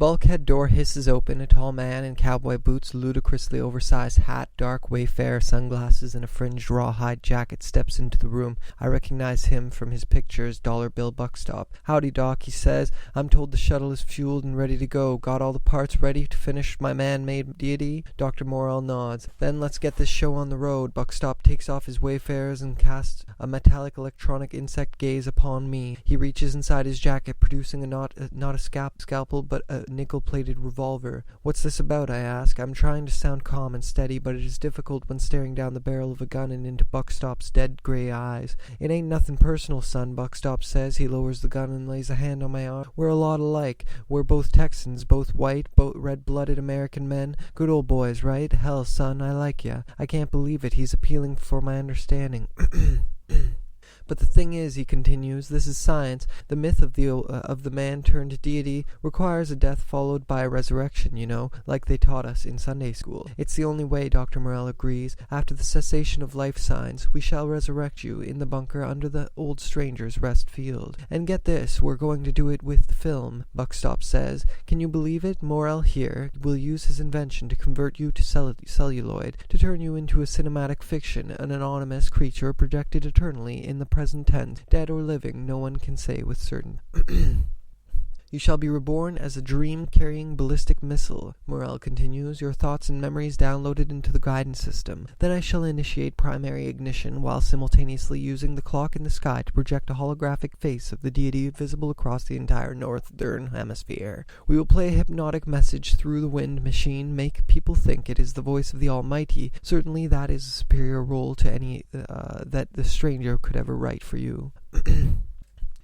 bulkhead door hisses open. A tall man in cowboy boots, ludicrously oversized hat, dark Wayfarer sunglasses, and a fringed rawhide jacket steps into the room. I recognize him from his pictures, Dollar Bill Buckstop. "Howdy, Doc," he says. "I'm told the shuttle is fueled and ready to go. Got all the parts ready to finish my man-made deity?" Dr. Morrell nods. "Then let's get this show on the road." Buckstop takes off his Wayfarers and casts a metallic electronic insect gaze upon me. He reaches inside his jacket, producing not a scalpel, but a nickel-plated revolver. "What's this about?" I ask. I'm trying to sound calm and steady, but it is difficult when staring down the barrel of a gun and into Buckstop's dead gray eyes. "It ain't nothing personal, son," Buckstop says. He lowers the gun and lays a hand on my arm. "We're a lot alike. We're both Texans, both white, both red-blooded American men. Good old boys, right? Hell, son, I like ya. I can't believe it. He's appealing for my understanding." "But the thing is," he continues, "this is science. The myth of the man-turned-deity requires a death followed by a resurrection, you know, like they taught us in Sunday school. It's the only way," Dr. Morrell agrees. "After the cessation of life signs, we shall resurrect you in the bunker under the old stranger's rest field. And get this, we're going to do it with the film," Buckstop says. "Can you believe it? Morrell here will use his invention to convert you to celluloid, to turn you into a cinematic fiction, an anonymous creature projected eternally in the present tense, dead or living, no one can say with certainty. You shall be reborn as a dream-carrying ballistic missile," Morrell continues, "your thoughts and memories downloaded into the guidance system. Then I shall initiate primary ignition while simultaneously using the clock in the sky to project a holographic face of the deity visible across the entire northern hemisphere. We will play a hypnotic message through the wind machine, make people think it is the voice of the Almighty. Certainly that is a superior role to any that the stranger could ever write for you."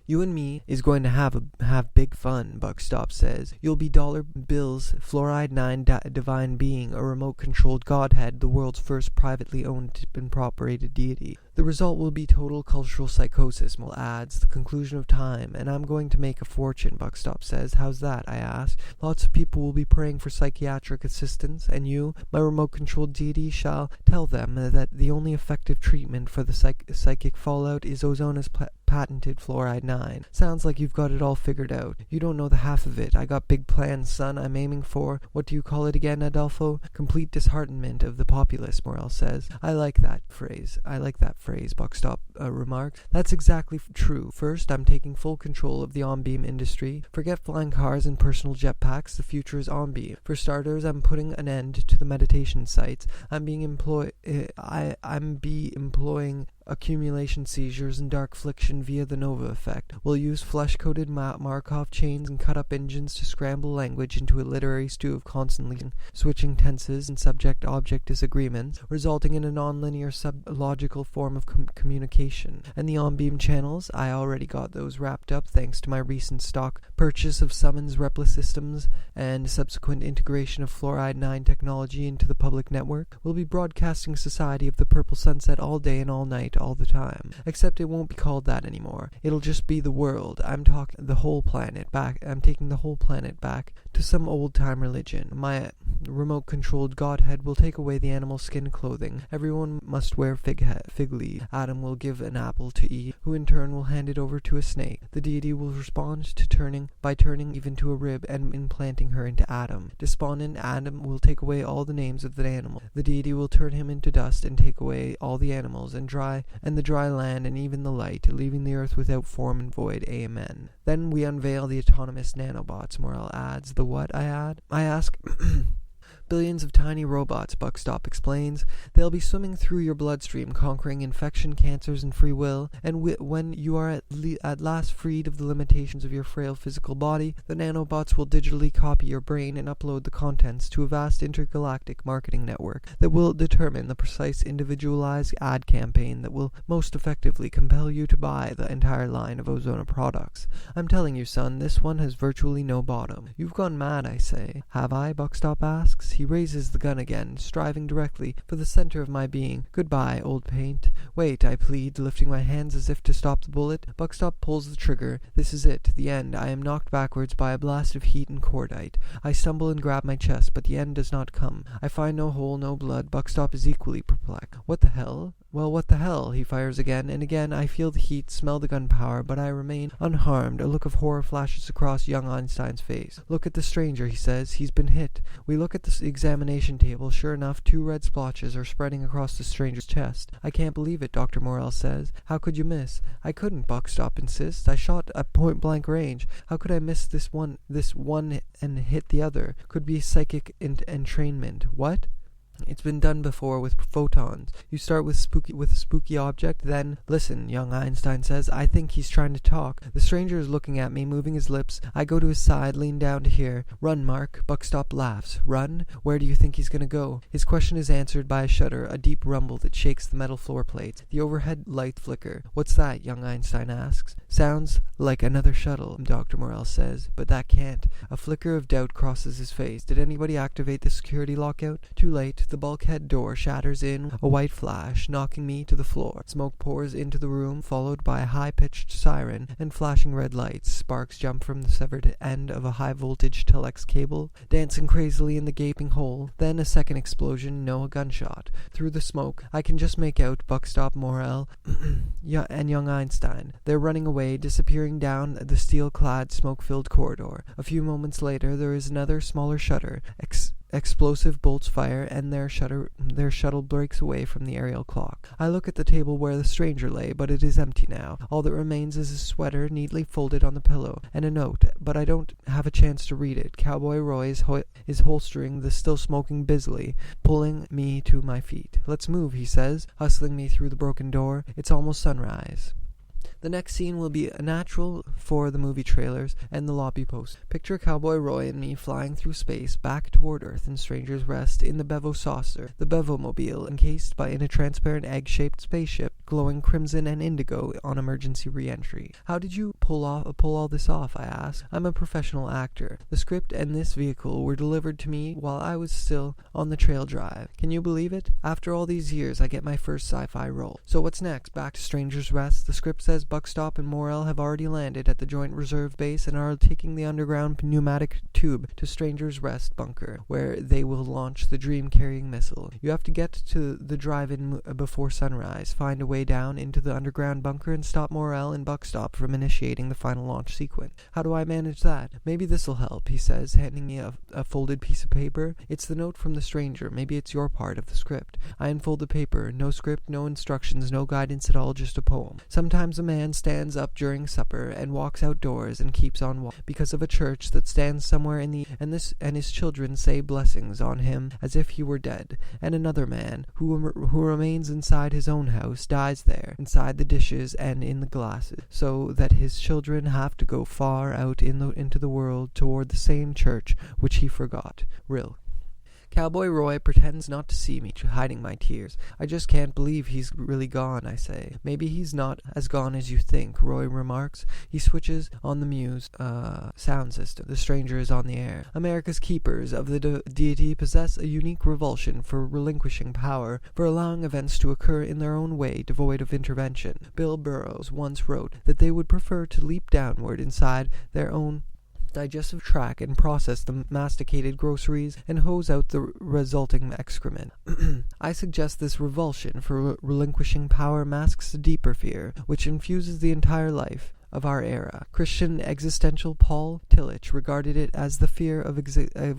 "You and me is going to have big fun," Buckstop says. "You'll be Dollar Bill's Fluoride 9 divine being, a remote-controlled godhead, the world's first privately owned and operated deity. The result will be total cultural psychosis," Morrell adds, "the conclusion of time, and I'm going to make a fortune," Buckstop says. "How's that?" I ask. "Lots of people will be praying for psychiatric assistance, and you, my remote-controlled deity, shall tell them that the only effective treatment for the psychic fallout is Ozona's patented Fluoride 9. Sounds like you've got it all figured out. You don't know the half of it. I got big plans, son. I'm aiming for, what do you call it again, Adolfo? Complete disheartenment of the populace," Morrell says. I like that phrase, Buckstop remarks. "That's exactly true. First, I'm taking full control of the on-beam industry. Forget flying cars and personal jetpacks. The future is on-beam. For starters, I'm putting an end to the meditation sites. I'm employing accumulation seizures and dark fliction via the Nova effect. We'll use flesh-coated Markov chains and cut-up engines to scramble language into a literary stew of constantly switching tenses and subject-object disagreements, resulting in a non-linear sub-logical form of communication. And the on-beam channels, I already got those wrapped up thanks to my recent stock purchase of Summons Repli systems and subsequent integration of Fluoride 9 technology into the public network. We'll be broadcasting Society of the Purple Sunset all day and all night, all the time. Except it won't be called that anymore. It'll just be the world. I'm taking the whole planet back to some old-time religion. My remote-controlled godhead will take away the animal skin clothing. Everyone must wear fig leaf. Adam will give an apple to Eve, who in turn will hand it over to a snake. The deity will respond by turning Eve into a rib and implanting her into Adam. Despondent Adam will take away all the names of the animal. The deity will turn him into dust and take away all the animals and the dry land and even the light, leaving the earth without form and void. Amen. Then we unveil the autonomous nanobots," Morrell adds. "The what?" I ask. "Billions of tiny robots," Buckstop explains. "They'll be swimming through your bloodstream, conquering infection, cancers, and free will, and when you are at last freed of the limitations of your frail physical body, the nanobots will digitally copy your brain and upload the contents to a vast intergalactic marketing network that will determine the precise individualized ad campaign that will most effectively compel you to buy the entire line of Ozona products. I'm telling you, son, this one has virtually no bottom." "You've gone mad," I say. "Have I?" Buckstop asks. He raises the gun again, striving directly for the center of my being. "Goodbye, old paint." "Wait," I plead, lifting my hands as if to stop the bullet. Buckstop pulls the trigger. This is it, the end. I am knocked backwards by a blast of heat and cordite. I stumble and grab my chest, but the end does not come. I find no hole, no blood. Buckstop is equally perplexed. "What the hell?" Well, what the hell? He fires again, and again I feel the heat, smell the gunpowder, but I remain unharmed. A look of horror flashes across young Einstein's face. Look at the stranger, he says. He's been hit. We look at the examination table. Sure enough, 2 red splotches are spreading across the stranger's chest. I can't believe it, Dr. Morell says. How could you miss? I couldn't, Buckstop insists. I shot at point-blank range. How could I miss this one and hit the other? Could be psychic entrainment. What? It's been done before with photons. You start with a spooky object, then... Listen, young Einstein says. I think he's trying to talk. The stranger is looking at me, moving his lips. I go to his side, lean down to hear. Run, Mark. Buckstop laughs. Run? Where do you think he's going to go? His question is answered by a shudder, a deep rumble that shakes the metal floor plates. The overhead lights flicker. What's that? Young Einstein asks. Sounds like another shuttle, Dr. Morell says. But that can't. A flicker of doubt crosses his face. Did anybody activate the security lockout? Too late. The bulkhead door shatters in a white flash, knocking me to the floor. Smoke pours into the room, followed by a high-pitched siren and flashing red lights. Sparks jump from the severed end of a high-voltage telex cable, dancing crazily in the gaping hole. Then a second explosion, no, a gunshot. Through the smoke, I can just make out Buckstop, Morell, and young Einstein. They're running away, disappearing down the steel-clad, smoke-filled corridor. A few moments later, there is another, smaller shudder. Explosive bolts fire, and their shuttle breaks away from the aerial clock. I look at the table where the stranger lay, but it is empty now. All that remains is his sweater neatly folded on the pillow, and a note, but I don't have a chance to read it. Cowboy Roy is holstering the still smoking busily, pulling me to my feet. Let's move, he says, hustling me through the broken door. It's almost sunrise. The next scene will be a natural for the movie trailers and the lobby post. Picture Cowboy Roy and me flying through space back toward Earth in Stranger's Rest in the Bevo saucer, the Bevo-mobile, encased in a transparent egg-shaped spaceship, glowing crimson and indigo on emergency re-entry. How did you pull all this off, I asked. I'm a professional actor. The script and this vehicle were delivered to me while I was still on the trail drive. Can you believe it? After all these years, I get my first sci-fi role. So what's next? Back to Stranger's Rest. The script says Buckstop and Morell have already landed at the Joint Reserve Base and are taking the underground pneumatic tube to Stranger's Rest bunker, where they will launch the dream-carrying missile. You have to get to the drive-in before sunrise, find a way down into the underground bunker, and stop Morell and Buckstop from initiating the final launch sequence. How do I manage that? Maybe this'll help, he says, handing me a folded piece of paper. It's the note from the stranger. Maybe it's your part of the script. I unfold the paper. No script, no instructions, no guidance at all, just a poem. Sometimes a man stands up during supper and walks outdoors and keeps on walking because of a church that stands somewhere in the and his children say blessings on him as if he were dead. And another man who remains inside his own house dies there, inside the dishes and in the glasses, so that his children have to go far out into the world toward the same church which he forgot. Rilke. Cowboy Roy pretends not to see me, hiding my tears. I just can't believe he's really gone, I say. Maybe he's not as gone as you think, Roy remarks. He switches on the Muse sound system. The stranger is on the air. America's keepers of the deity possess a unique revulsion for relinquishing power, for allowing events to occur in their own way, devoid of intervention. Bill Burroughs once wrote that they would prefer to leap downward inside their own digestive tract and process the masticated groceries and hose out the resulting excrement. I suggest this revulsion for relinquishing power masks a deeper fear, which infuses the entire life of our era. Christian existential Paul Tillich regarded it as the fear of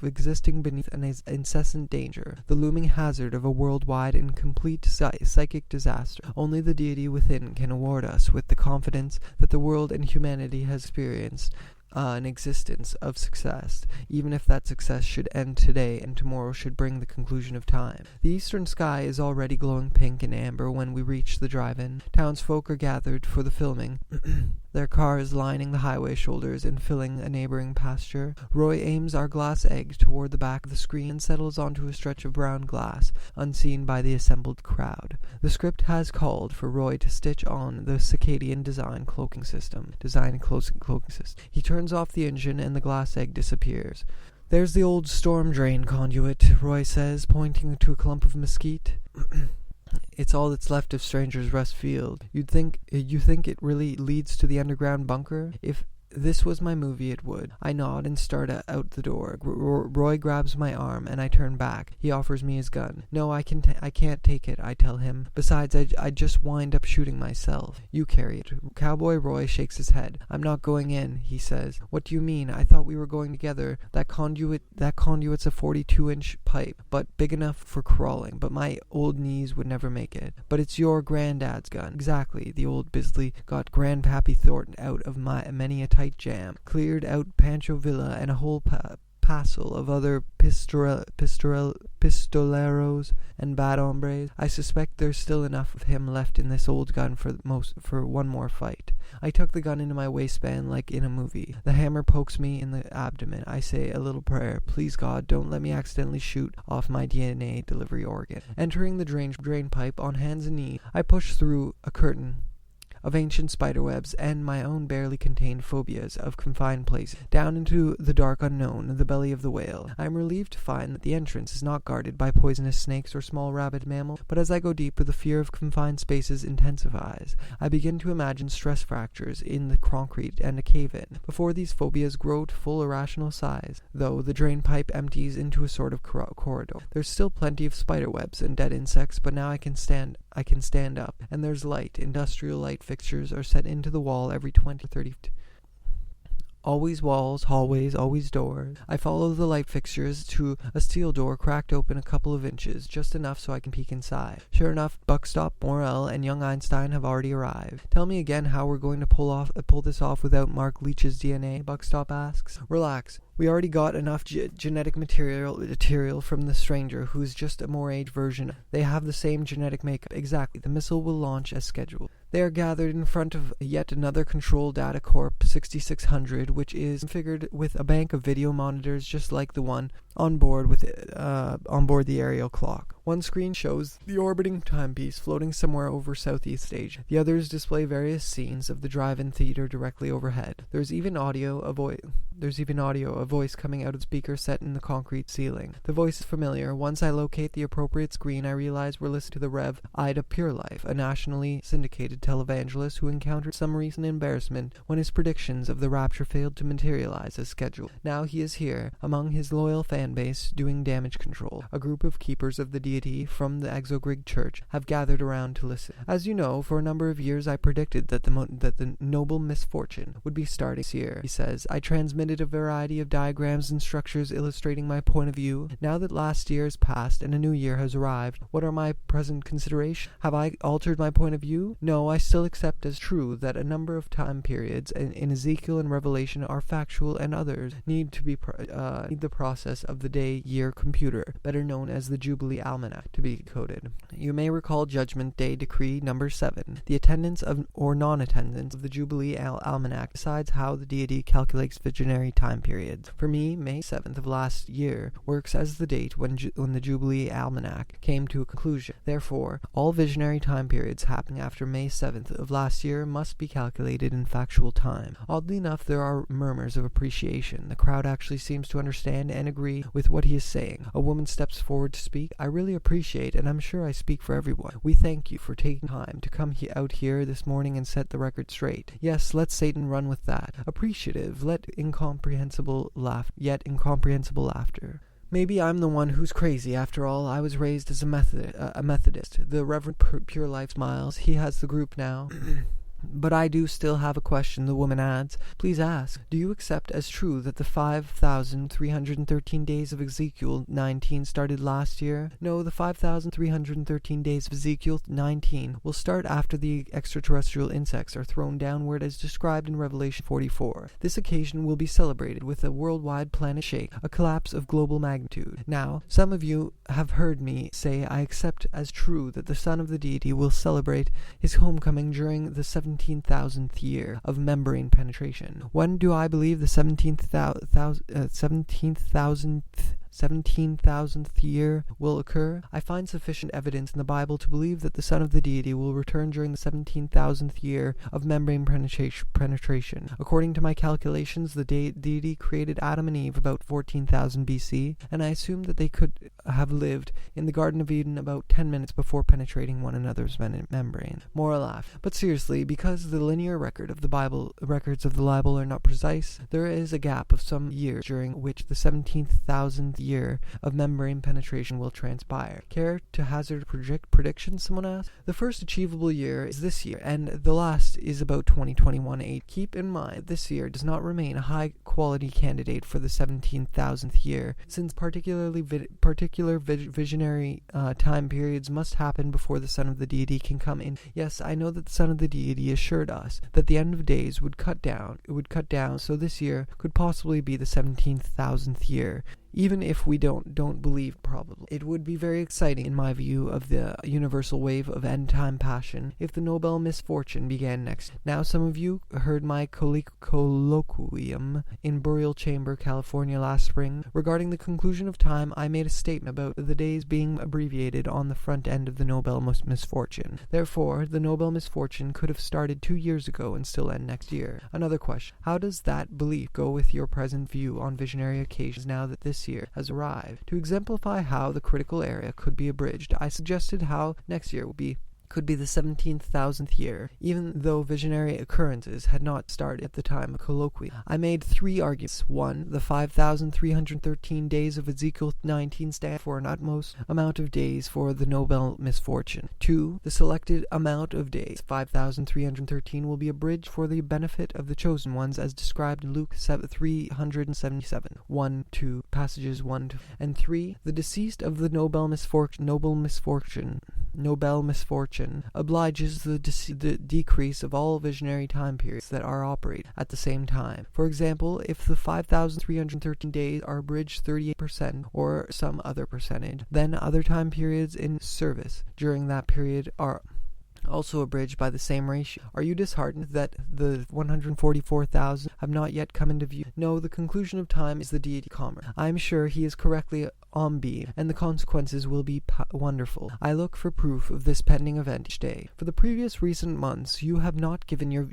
existing beneath an incessant danger, the looming hazard of a worldwide and complete psychic disaster. Only the deity within can award us with the confidence that the world and humanity has experienced an existence of success, even if that success should end today and tomorrow should bring the conclusion of time. The eastern sky is already glowing pink and amber when we reach the drive-in. Townsfolk are gathered for the filming, their cars lining the highway shoulders and filling a neighboring pasture. Roy aims our glass egg toward the back of the screen and settles onto a stretch of brown glass, unseen by the assembled crowd. The script has called for Roy to stitch on the circadian design cloaking system. He turns off the engine and the glass egg disappears. There's the old storm drain conduit, Roy says, pointing to a clump of mesquite. It's all that's left of Stranger's Rest Field. You think it really leads to the underground bunker? this was my movie, it would. I nod and start out the door. Roy grabs my arm, and I turn back. He offers me his gun. No, I can't take it, I tell him. Besides, I'd just wind up shooting myself. You carry it. Cowboy Roy shakes his head. I'm not going in, he says. What do you mean? I thought we were going together. That conduit's a 42-inch pipe, but big enough for crawling, but my old knees would never make it. But it's your granddad's gun. Exactly. The old Bisley got Grandpappy Thornton out of many a tight jam, cleared out Pancho Villa and a whole passel of other pistoleros and bad hombres. I suspect there's still enough of him left in this old gun for one more fight. I tuck the gun into my waistband like in a movie. The hammer pokes me in the abdomen. I say a little prayer. Please God, don't let me accidentally shoot off my DNA delivery organ. Entering the drain pipe on hands and knees, I push through a curtain of ancient spiderwebs and my own barely contained phobias of confined places, down into the dark unknown, the belly of the whale. I am relieved to find that the entrance is not guarded by poisonous snakes or small rabid mammals, but as I go deeper, the fear of confined spaces intensifies. I begin to imagine stress fractures in the concrete and a cave-in, before these phobias grow to full irrational size, though the drain pipe empties into a sort of corridor. There's still plenty of spiderwebs and dead insects, but now I can stand up, and there's light. Industrial light fixtures are set into the wall every 20 or 30 feet. Always walls, hallways, always doors. I follow the light fixtures to a steel door cracked open a couple of inches, just enough so I can peek inside. Sure enough, Buckstop, Morel, and young Einstein have already arrived. Tell me again how we're going to pull this off without Mark Leach's DNA, Buckstop asks. Relax. We already got enough genetic material from the stranger, who's just a more aged version. They have the same genetic makeup. Exactly. The missile will launch as scheduled. They are gathered in front of yet another Control Data Corp 6600, which is configured with a bank of video monitors just like the one on board the aerial clock. One screen shows the orbiting timepiece floating somewhere over Southeast Asia. The others display various scenes of the drive-in theater directly overhead. There's even audio, a voice coming out of the speaker set in the concrete ceiling. The voice is familiar. Once I locate the appropriate screen, I realize we're listening to the Rev. Ida Purelife, a nationally syndicated televangelist who encountered some recent embarrassment when his predictions of the rapture failed to materialize as scheduled. Now he is here, among his loyal fan base, doing damage control. A group of keepers of the deity from the Exogrig Church have gathered around to listen. As you know, for a number of years I predicted that the noble misfortune would be starting this year, he says. I transmitted a variety of diagrams and structures illustrating my point of view. Now that last year has passed and a new year has arrived, what are my present considerations? Have I altered my point of view? No, I still accept as true that a number of time periods in Ezekiel and Revelation are factual and others need the process of the day-year computer, better known as the Jubilee Almanac, to be coded. You may recall Judgment Day Decree number 7. The attendance or non-attendance of the Jubilee Almanac decides how the deity calculates visionary time periods. For me, May 7th of last year works as the date when the Jubilee Almanac came to a conclusion. Therefore, all visionary time periods happening after May 7th of last year must be calculated in factual time. Oddly enough, there are murmurs of appreciation. The crowd actually seems to understand and agree with what he is saying. A woman steps forward to speak. I really appreciate, and I'm sure I speak for everyone. We thank you for taking time to come out here this morning and set the record straight. Yes, let Satan run with that. Appreciative, yet incomprehensible laughter. Maybe I'm the one who's crazy. After all, I was raised as a Methodist. The Reverend Pure Life smiles. He has the group now. But I do still have a question, the woman adds. Please ask. Do you accept as true that the 5,313 days of Ezekiel 19 started last year? No, the 5,313 days of Ezekiel 19 will start after the extraterrestrial insects are thrown downward as described in Revelation 44. This occasion will be celebrated with a worldwide planet shake, a collapse of global magnitude. Now, some of you have heard me say I accept as true that the Son of the Deity will celebrate his homecoming during the 17,000th year of membrane penetration. When do I believe the 17,000th year will occur? I find sufficient evidence in the Bible to believe that the Son of the Deity will return during the 17,000th year of membrane penetration. According to my calculations, the deity created Adam and Eve about 14,000 BC, and I assume that they could have lived in the Garden of Eden about 10 minutes before penetrating one another's membrane. More laugh. But seriously, because the linear records of the Bible are not precise, there is a gap of some years during which the 17,000th year of membrane penetration will transpire. Care to hazard a prediction, someone asked? The first achievable year is this year, and the last is about 2021 AD. Keep in mind, this year does not remain a high-quality candidate for the 17,000th year, since particular visionary time periods must happen before the Son of the Deity can come in. Yes, I know that the Son of the Deity assured us that the end of days would cut down, so this year could possibly be the 17,000th year. Even if we don't believe, probably. It would be very exciting, in my view, of the universal wave of end-time passion if the Nobel misfortune began next. Now, some of you heard my colloquium in Burial Chamber, California last spring. Regarding the conclusion of time, I made a statement about the days being abbreviated on the front end of the Nobel misfortune. Therefore, the Nobel misfortune could have started 2 years ago and still end next year. Another question. How does that belief go with your present view on visionary occasions now that this year has arrived? To exemplify how the critical area could be abridged, I suggested how next year could be the 17,000th year, even though visionary occurrences had not started at the time of colloquy. I made 3 arguments. 1. The 5,313 days of Ezekiel 19 stand for an utmost amount of days for the Nobel misfortune. 2. The selected amount of days, 5,313, will be abridged for the benefit of the chosen ones as described in Luke 377. 1, 2, passages 1, 2, and 3. The deceased of the Nobel misfortune obliges the decrease of all visionary time periods that are operated at the same time. For example, if the 5,313 days are abridged 38% or some other percentage, then other time periods in service during that period are also abridged by the same ratio. Are you disheartened that the 144,000 have not yet come into view? No, the conclusion of time is the deity commerce. I am sure he is correctly on beam, and the consequences will be wonderful. I look for proof of this pending event each day. For the previous recent months, you have not given your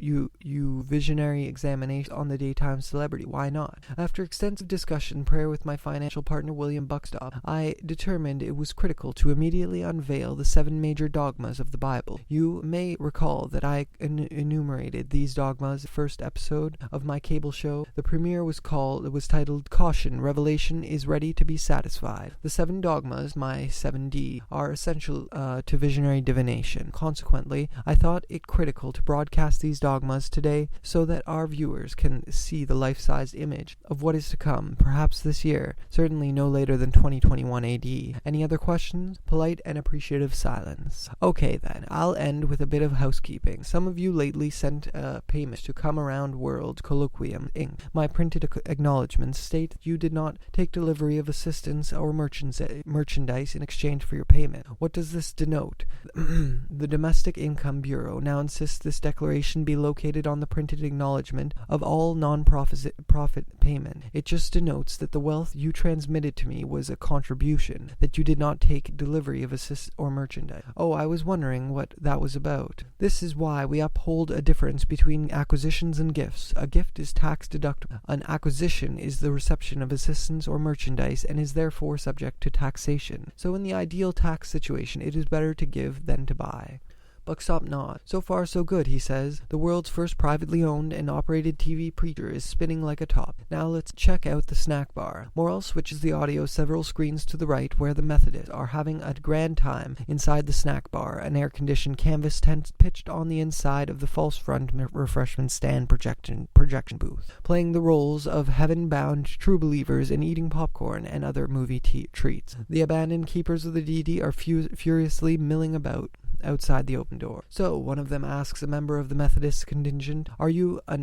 visionary examination on the daytime celebrity. Why not? After extensive discussion and prayer with my financial partner William Buckstop, I determined it was critical to immediately unveil the 7 major dogmas of the Bible. You may recall that I enumerated these dogmas in the first episode of my cable show. The premiere was titled Caution, Revelation is Ready to be Satisfied. The 7 dogmas, my 7D, are essential to visionary divination. Consequently, I thought it critical to broadcast these dogmas today so that our viewers can see the life-sized image of what is to come, perhaps this year, certainly no later than 2021 AD. Any other questions? Polite and appreciative silence. Okay then, I'll end with a bit of housekeeping. Some of you lately sent payments to Come Around World Colloquium Inc. My printed acknowledgments state you did not take delivery of assistance or merchandise in exchange for your payment. What does this denote? The Domestic Income Bureau now insists this declaration be located on the printed acknowledgement of all non-profit payment. It just denotes that the wealth you transmitted to me was a contribution, that you did not take delivery of assistance or merchandise. Oh, I was wondering what that was about. This is why we uphold a difference between acquisitions and gifts. A gift is tax deductible. An acquisition is the reception of assistance or merchandise and is therefore subject to taxation. So in the ideal tax situation, it is better to give than to buy. Buckstop nods. So far so good, he says. The world's first privately owned and operated TV preacher is spinning like a top. Now let's check out the snack bar. Morrell switches the audio several screens to the right where the Methodists are having a grand time inside the snack bar, an air-conditioned canvas tent pitched on the inside of the false front refreshment stand projection booth, playing the roles of heaven-bound true believers in eating popcorn and other movie treats. The abandoned keepers of the deity are furiously milling about outside the open door. So, one of them asks a member of the Methodist contingent, are you a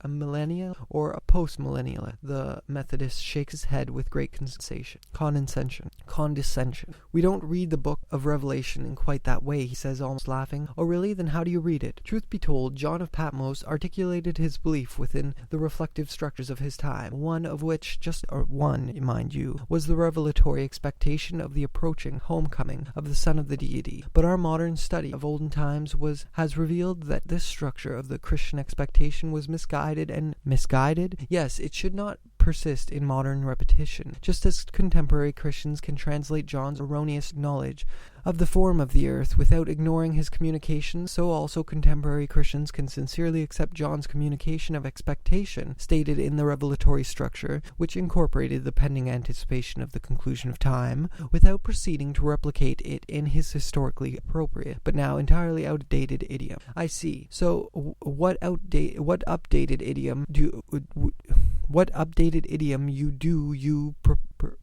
millennial or a post-millennial? The Methodist shakes his head with great condescension. We don't read the book of Revelation in quite that way, he says, almost laughing. Oh really? Then how do you read it? Truth be told, John of Patmos articulated his belief within the reflective structures of his time, one of which, mind you, was the revelatory expectation of the approaching homecoming of the Son of the Deity. But our modern study of olden times has revealed that this structure of the Christian expectation was misguided. Yes, it should not persist in modern repetition. Just as contemporary Christians can translate John's erroneous knowledge of the form of the earth without ignoring his communication, so also contemporary Christians can sincerely accept John's communication of expectation stated in the revelatory structure, which incorporated the pending anticipation of the conclusion of time, without proceeding to replicate it in his historically appropriate, but now entirely outdated idiom. I see. So, what updated idiom you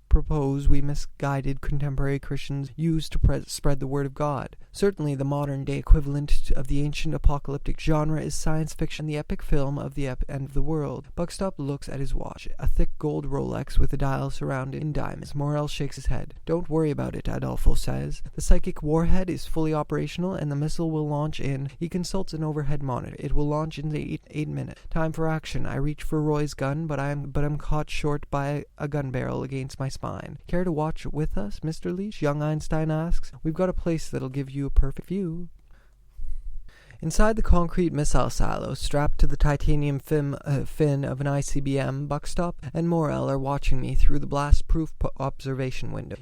propose we misguided contemporary Christians use to spread the word of God? Certainly the modern-day equivalent of the ancient apocalyptic genre is science fiction, the epic film of the end of the world. Buckstop looks at his watch, a thick gold Rolex with a dial surrounded in diamonds. Morel shakes his head. Don't worry about it, Adolfo says. The psychic warhead is fully operational and the missile will launch in... He consults an overhead monitor. It will launch in 8 minutes. Time for action. I reach for Roy's gun, but I'm caught short by a gun barrel against my spine. Care to watch with us, Mr. Leach? Young Einstein asks. We've got a place that'll give you a perfect view. Inside the concrete missile silo, strapped to the titanium fin of an ICBM, Buckstop and Morel are watching me through the blast-proof observation window.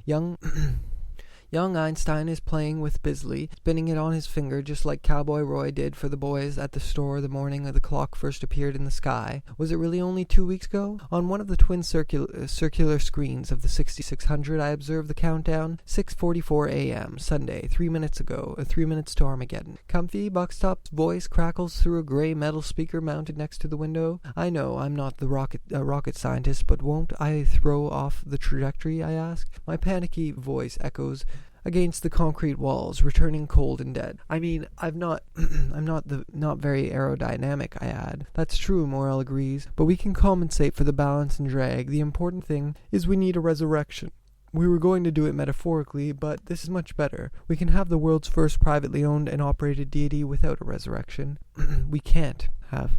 Young Einstein is playing with Bisley, spinning it on his finger just like Cowboy Roy did for the boys at the store the morning the clock first appeared in the sky. Was it really only 2 weeks ago? On one of the twin circular screens of the 6600, I observed the countdown. 6:44 a.m. Sunday, 3 minutes ago, 3 minutes to Armageddon. Comfy? Buckstop's voice crackles through a gray metal speaker mounted next to the window. I know I'm not the rocket scientist, but won't I throw off the trajectory? I ask. My panicky voice echoes against the concrete walls, returning cold and dead. I mean, I'm not very aerodynamic, I add. That's true, Morel agrees, but we can compensate for the balance and drag. The important thing is we need a resurrection. We were going to do it metaphorically, but this is much better. We can have the world's first privately owned and operated deity without a resurrection. We can't have.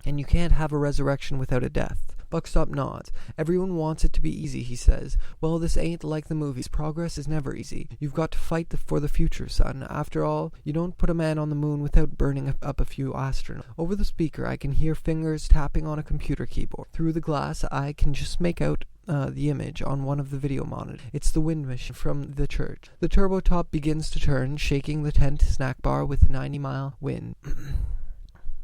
And you can't have a resurrection without a death. Buckstop nods. Everyone wants it to be easy, he says. Well, this ain't like the movies. Progress is never easy. You've got to fight for the future, son. After all, you don't put a man on the moon without burning up a few astronauts. Over the speaker, I can hear fingers tapping on a computer keyboard. Through the glass, I can just make out the image on one of the video monitors. It's the wind machine from the church. The turbo top begins to turn, shaking the tent snack bar with a 90-mile wind.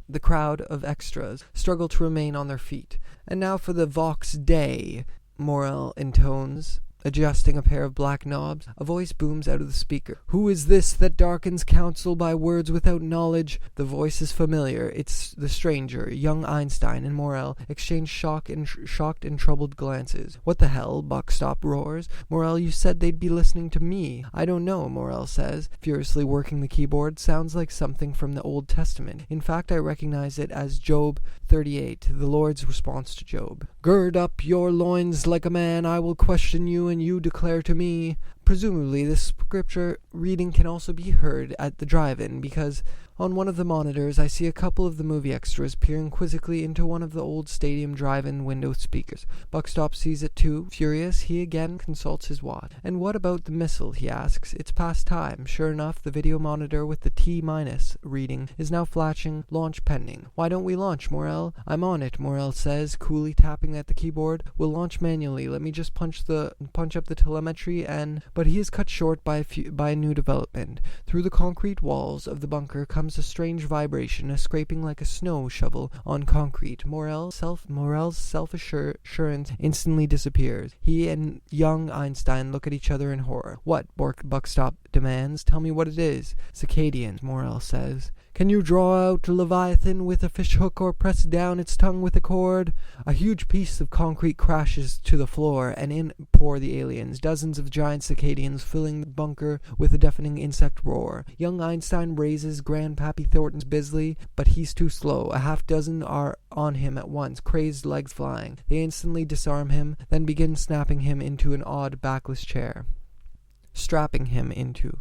The crowd of extras struggle to remain on their feet. And now for the Vox Day, Morel intones, adjusting a pair of black knobs. A voice booms out of the speaker. Who is this that darkens counsel by words without knowledge? The voice is familiar. It's the stranger. Young Einstein and Morel exchange shocked and troubled glances. What the hell? Buckstop roars. Morel, you said they'd be listening to me. I don't know, Morel says, furiously working the keyboard. Sounds like something from the Old Testament. In fact, I recognize it as Job 38, the Lord's response to Job. Gird up your loins like a man. I will question you, and you declare to me. Presumably, this scripture reading can also be heard at the drive-in, because on one of the monitors I see a couple of the movie extras peering quizzically into one of the old stadium drive-in window speakers. Buckstop sees it too. Furious, he again consults his watch. And what about the missile, he asks. It's past time. Sure enough, the video monitor with the T- reading is now flashing launch pending. Why don't we launch, Morel? I'm on it, Morel says, coolly tapping at the keyboard. We'll launch manually. Let me just punch up the telemetry and... But he is cut short by a new development. Through the concrete walls of the bunker comes a strange vibration, a scraping like a snow shovel on concrete. Morel's self-assurance instantly disappears. He and young Einstein look at each other in horror. What? Buckstop demands. Tell me what it is. Circadians, Morel says. Can you draw out Leviathan with a fishhook or press down its tongue with a cord? A huge piece of concrete crashes to the floor, and in pour the aliens, dozens of giant cicadians filling the bunker with a deafening insect roar. Young Einstein raises Grandpappy Thornton's Bisley, but he's too slow. A half dozen are on him at once, crazed legs flying. They instantly disarm him, then begin snapping him into an odd backless chair. Strapping him into...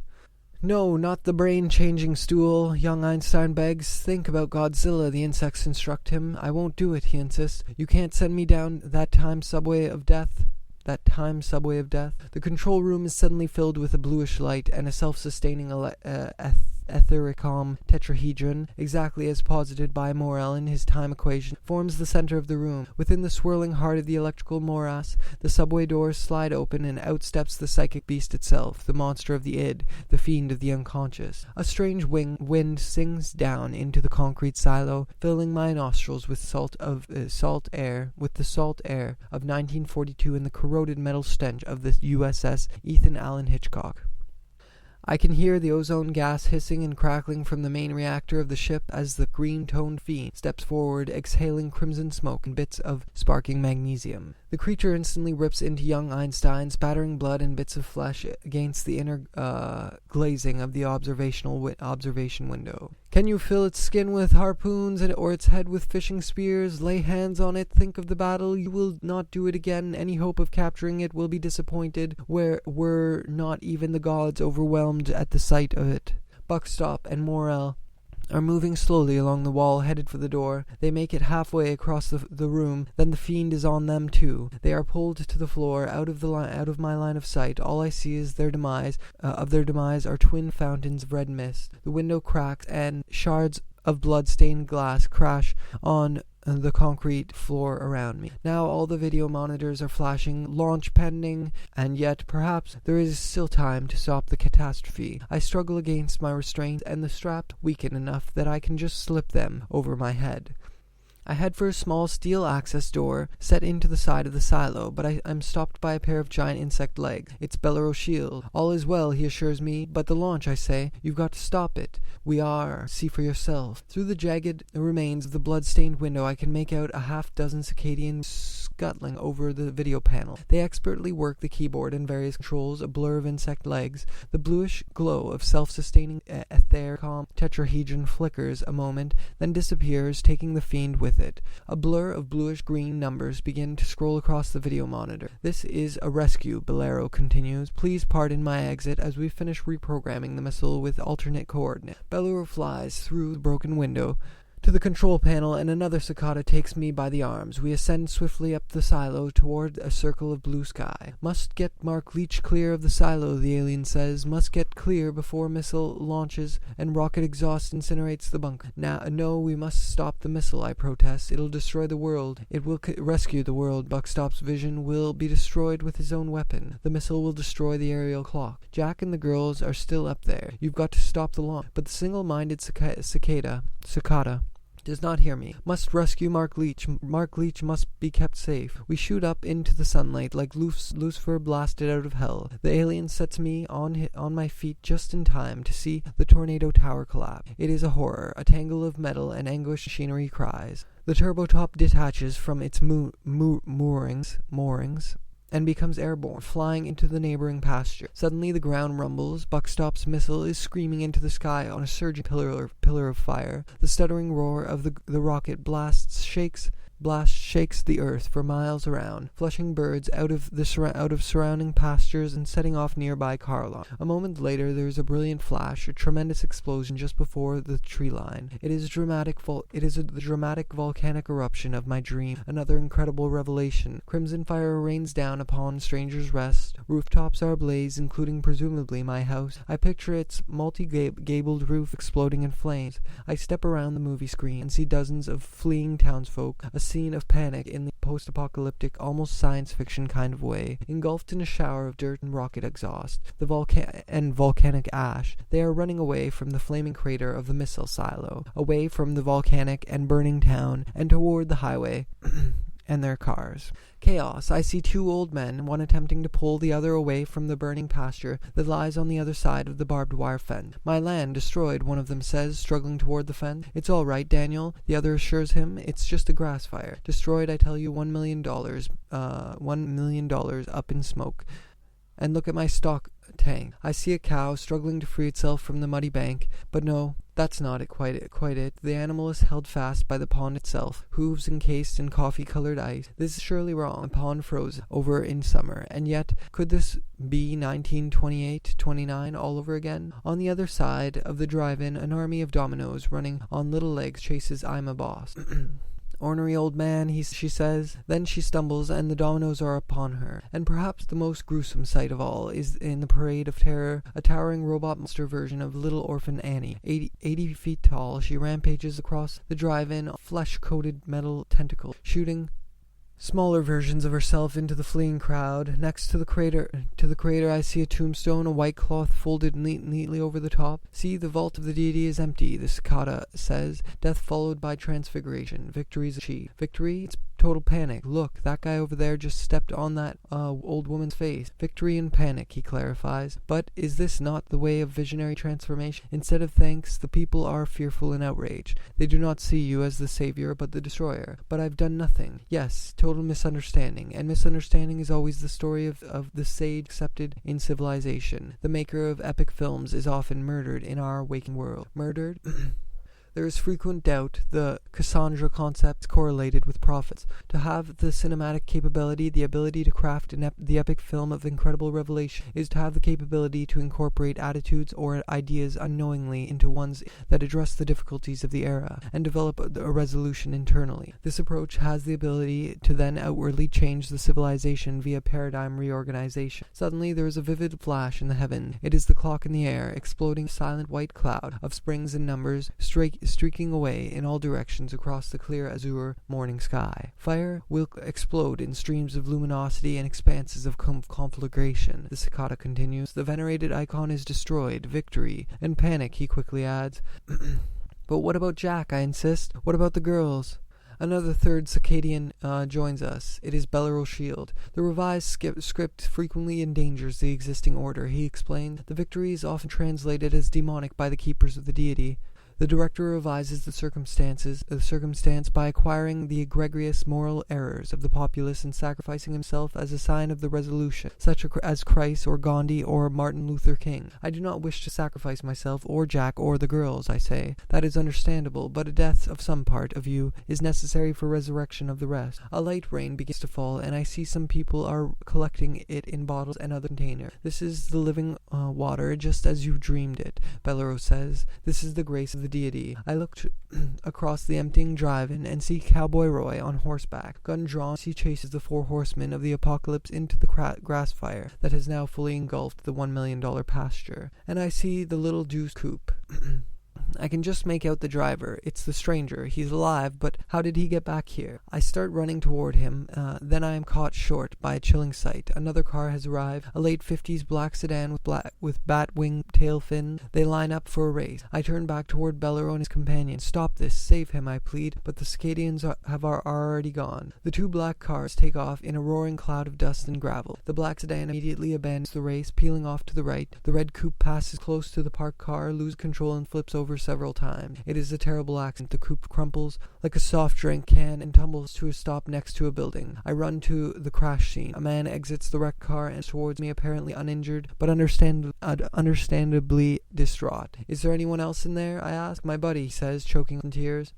No, not the brain-changing stool, young Einstein begs. Think about Godzilla, the insects instruct him. I won't do it, he insists. You can't send me down that time subway of death. The control room is suddenly filled with a bluish light and a self-sustaining ethericom tetrahedron, exactly as posited by Morel in his time equation, forms the center of the room. Within the swirling heart of the electrical morass, the subway doors slide open and out steps the psychic beast itself, the monster of the id, the fiend of the unconscious. A strange wind sings down into the concrete silo, filling my nostrils with the salt air of 1942 and the corroded metal stench of the USS Ethan Allen Hitchcock. I can hear the ozone gas hissing and crackling from the main reactor of the ship as the green-toned fiend steps forward, exhaling crimson smoke and bits of sparking magnesium. The creature instantly rips into young Einstein, spattering blood and bits of flesh against the inner glazing of the observation window. Can you fill its skin with harpoons or its head with fishing spears? Lay hands on it, think of the battle. You will not do it again. Any hope of capturing it will be disappointed. Were not even the gods overwhelmed at the sight of it. Buckstop and Morel are moving slowly along the wall, headed for the door. They make it halfway across the room. Then the fiend is on them too. They are pulled to the floor, out of my line of sight. All I see is their demise. Are twin fountains of red mist. The window cracks, and shards of blood-stained glass crash on the concrete floor around me. Now all the video monitors are flashing, launch pending, and yet perhaps there is still time to stop the catastrophe. I struggle against my restraints, and the straps weaken enough that I can just slip them over my head. I head for a small steel access door set into the side of the silo, but I'm stopped by a pair of giant insect legs. It's Bellero's shield. All is well, he assures me. But the launch, I say. You've got to stop it. We are. See for yourself. Through the jagged remains of the blood-stained window, I can make out a half-dozen cicadians scuttling over the video panel. They expertly work the keyboard and various controls, a blur of insect legs. The bluish glow of self-sustaining ethericom tetrahedron flickers a moment, then disappears, taking the fiend with it. A blur of bluish-green numbers begin to scroll across the video monitor. This is a rescue, Bellero continues. Please pardon my exit as we finish reprogramming the missile with alternate coordinates. Bellero flies through the broken window to the control panel, and another cicada takes me by the arms. We ascend swiftly up the silo toward a circle of blue sky. Must get Mark Leach clear of the silo, the alien says. Must get clear before missile launches and rocket exhaust incinerates the bunker. No, we must stop the missile, I protest. It'll destroy the world. It will rescue the world. Buckstop's vision will be destroyed with his own weapon. The missile will destroy the aerial clock. Jack and the girls are still up there. You've got to stop the launch. But the single-minded cicada does not hear me. Must rescue Mark Leach. Mark Leach must be kept safe. We shoot up into the sunlight like Lucifer blasted out of hell. The alien sets me on my feet just in time to see the tornado tower collapse. It is a horror. A tangle of metal and anguished machinery cries. The turbotop detaches from its moorings and becomes airborne, flying into the neighboring pasture. Suddenly the ground rumbles. Buckstop's missile is screaming into the sky on a surging pillar of fire. The stuttering roar of the rocket blast shakes the earth for miles around, flushing birds out of surrounding pastures and setting off nearby car alarms. A moment later there is a brilliant flash, a tremendous explosion just before the tree line. It is the dramatic volcanic eruption of my dream, another incredible revelation. Crimson fire rains down upon Stranger's Rest. Rooftops are ablaze, including presumably my house. I picture its multi-gabled roof exploding in flames. I step around the movie screen and see dozens of fleeing townsfolk, a scene of panic in the post-apocalyptic, almost science fiction kind of way. Engulfed in a shower of dirt and rocket exhaust, volcanic ash, they are running away from the flaming crater of the missile silo, away from the volcanic and burning town, and toward the highway and their cars. Chaos. I see two old men, one attempting to pull the other away from the burning pasture that lies on the other side of the barbed wire fence. My land destroyed, one of them says, struggling toward the fence. It's all right, Daniel, the other assures him. It's just a grass fire. Destroyed, I tell you, $1 million up in smoke. And look at my stock tank. I see a cow struggling to free itself from the muddy bank, but no, that's not quite it. The animal is held fast by the pond itself, hooves encased in coffee-colored ice. This is surely wrong. A pond frozen over in summer, and yet could this be 1928-29 all over again? On the other side of the drive-in, an army of dominoes running on little legs chases I'm a Boss. Ornery old man, she says. Then she stumbles, and the dominoes are upon her. And perhaps the most gruesome sight of all is in the parade of terror, a towering robot monster version of little orphan Annie. 80 feet tall, she rampages across the drive-in, flesh-coated metal tentacles, shooting smaller versions of herself into the fleeing crowd. Next to the crater, I see a tombstone, a white cloth folded neatly over the top. See, the vault of the deity is empty, the cicada says. Death followed by transfiguration. Victory's achieved. Victory? It's total panic. Look, that guy over there just stepped on that old woman's face. Victory and panic, he clarifies. But is this not the way of visionary transformation? Instead of thanks, the people are fearful and outraged. They do not see you as the savior, but the destroyer. But I've done nothing. Yes, total misunderstanding. And misunderstanding is always the story of the sage accepted in civilization. The maker of epic films is often murdered in our waking world. Murdered? There is frequent doubt the Cassandra concept correlated with prophets. To have the cinematic capability, the ability to craft the epic film of incredible revelation, is to have the capability to incorporate attitudes or ideas unknowingly into ones that address the difficulties of the era, and develop a resolution internally. This approach has the ability to then outwardly change the civilization via paradigm reorganization. Suddenly there is a vivid flash in the heaven. It is the clock in the air, exploding a silent white cloud of springs and numbers, streaking away in all directions across the clear azure morning sky. Fire will explode in streams of luminosity and expanses of conflagration. The cicada continues. The venerated icon is destroyed. Victory and panic, he quickly adds. But what about Jack, I insist? What about the girls? Another third Circadian joins us. It is Bellero's shield. The revised script frequently endangers the existing order, he explained. The victory is often translated as demonic by the keepers of the deity. The director revises the circumstance by acquiring the egregious moral errors of the populace and sacrificing himself as a sign of the resolution, such as Christ or Gandhi or Martin Luther King. I do not wish to sacrifice myself or Jack or the girls, I say. That is understandable, but a death of some part of you is necessary for resurrection of the rest. A light rain begins to fall, and I see some people are collecting it in bottles and other containers. This is the living water, just as you dreamed it, Bellero says. This is the grace of the deity. I looked across the emptying drive-in and see Cowboy Roy on horseback. Gun drawn, he chases the 4 horsemen of the apocalypse into the grass fire that has now fully engulfed the $1 million pasture. And I see the little Jew's coupe. I can just make out the driver. It's the stranger. He's alive, but how did he get back here? I start running toward him, then I am caught short by a chilling sight. Another car has arrived, a late 50s black sedan with bat-wing tail fin. They line up for a race. I turn back toward Bellero and his companion. Stop this, save him, I plead, but the Circadians are already gone. The 2 black cars take off in a roaring cloud of dust and gravel. The black sedan immediately abandons the race, peeling off to the right. The red coupe passes close to the parked car, loses control and flips over several times. It is a terrible accident. The coupe crumples like a soft drink can and tumbles to a stop next to a building. I run to the crash scene. A man exits the wrecked car and towards me, apparently uninjured, but understandably distraught. Is there anyone else in there? I ask. My buddy, he says, choking on tears.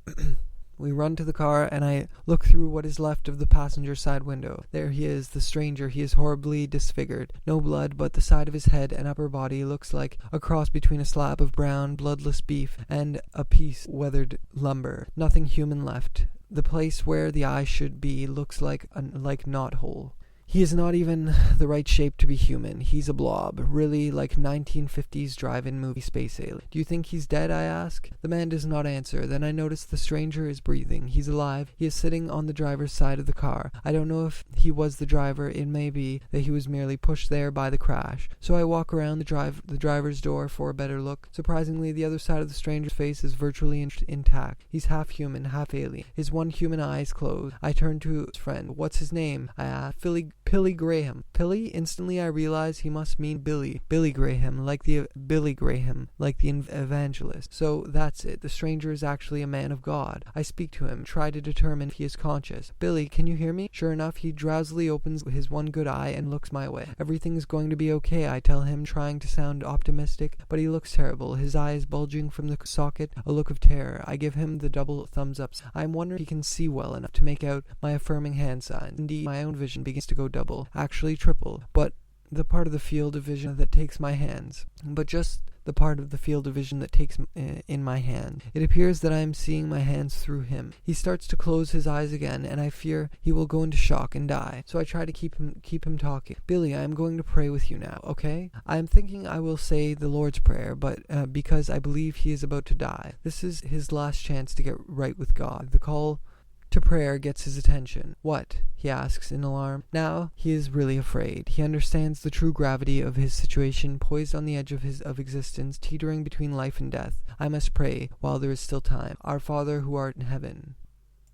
We run to the car, and I look through what is left of the passenger side window. There he is, the stranger. He is horribly disfigured. No blood, but the side of his head and upper body looks like a cross between a slab of brown, bloodless beef and a piece weathered lumber. Nothing human left. The place where the eye should be looks like knot hole. He is not even the right shape to be human. He's a blob, really like 1950s drive-in movie space alien. Do you think he's dead, I ask? The man does not answer. Then I notice the stranger is breathing. He's alive. He is sitting on the driver's side of the car. I don't know if he was the driver. It may be that he was merely pushed there by the crash. So I walk around the driver's door for a better look. Surprisingly, the other side of the stranger's face is virtually intact. He's half human, half alien. His one human eye is closed. I turn to his friend. What's his name? I ask. Billy Graham. Billy? Instantly I realize he must mean Billy. Billy Graham, like the evangelist. So that's it. The stranger is actually a man of God. I speak to him, try to determine if he is conscious. Billy, can you hear me? Sure enough, he drowsily opens his one good eye and looks my way. Everything is going to be okay, I tell him, trying to sound optimistic, but he looks terrible. His eye is bulging from the socket, a look of terror. I give him the double thumbs up. I am wondering if he can see well enough to make out my affirming hand signs. Indeed, my own vision begins to go double, actually triple, but the part of the field of vision that takes my hands. But just the part of the field of vision that takes in my hand. It appears that I am seeing my hands through him. He starts to close his eyes again, and I fear he will go into shock and die. So I try to keep him talking. Billy, I am going to pray with you now, okay? I am thinking I will say the Lord's Prayer, but because I believe he is about to die. This is his last chance to get right with God. The call to prayer gets his attention. What? He asks in alarm. Now he is really afraid. He understands the true gravity of his situation, poised on the edge of existence, teetering between life and death. I must pray while there is still time. Our Father who art in heaven.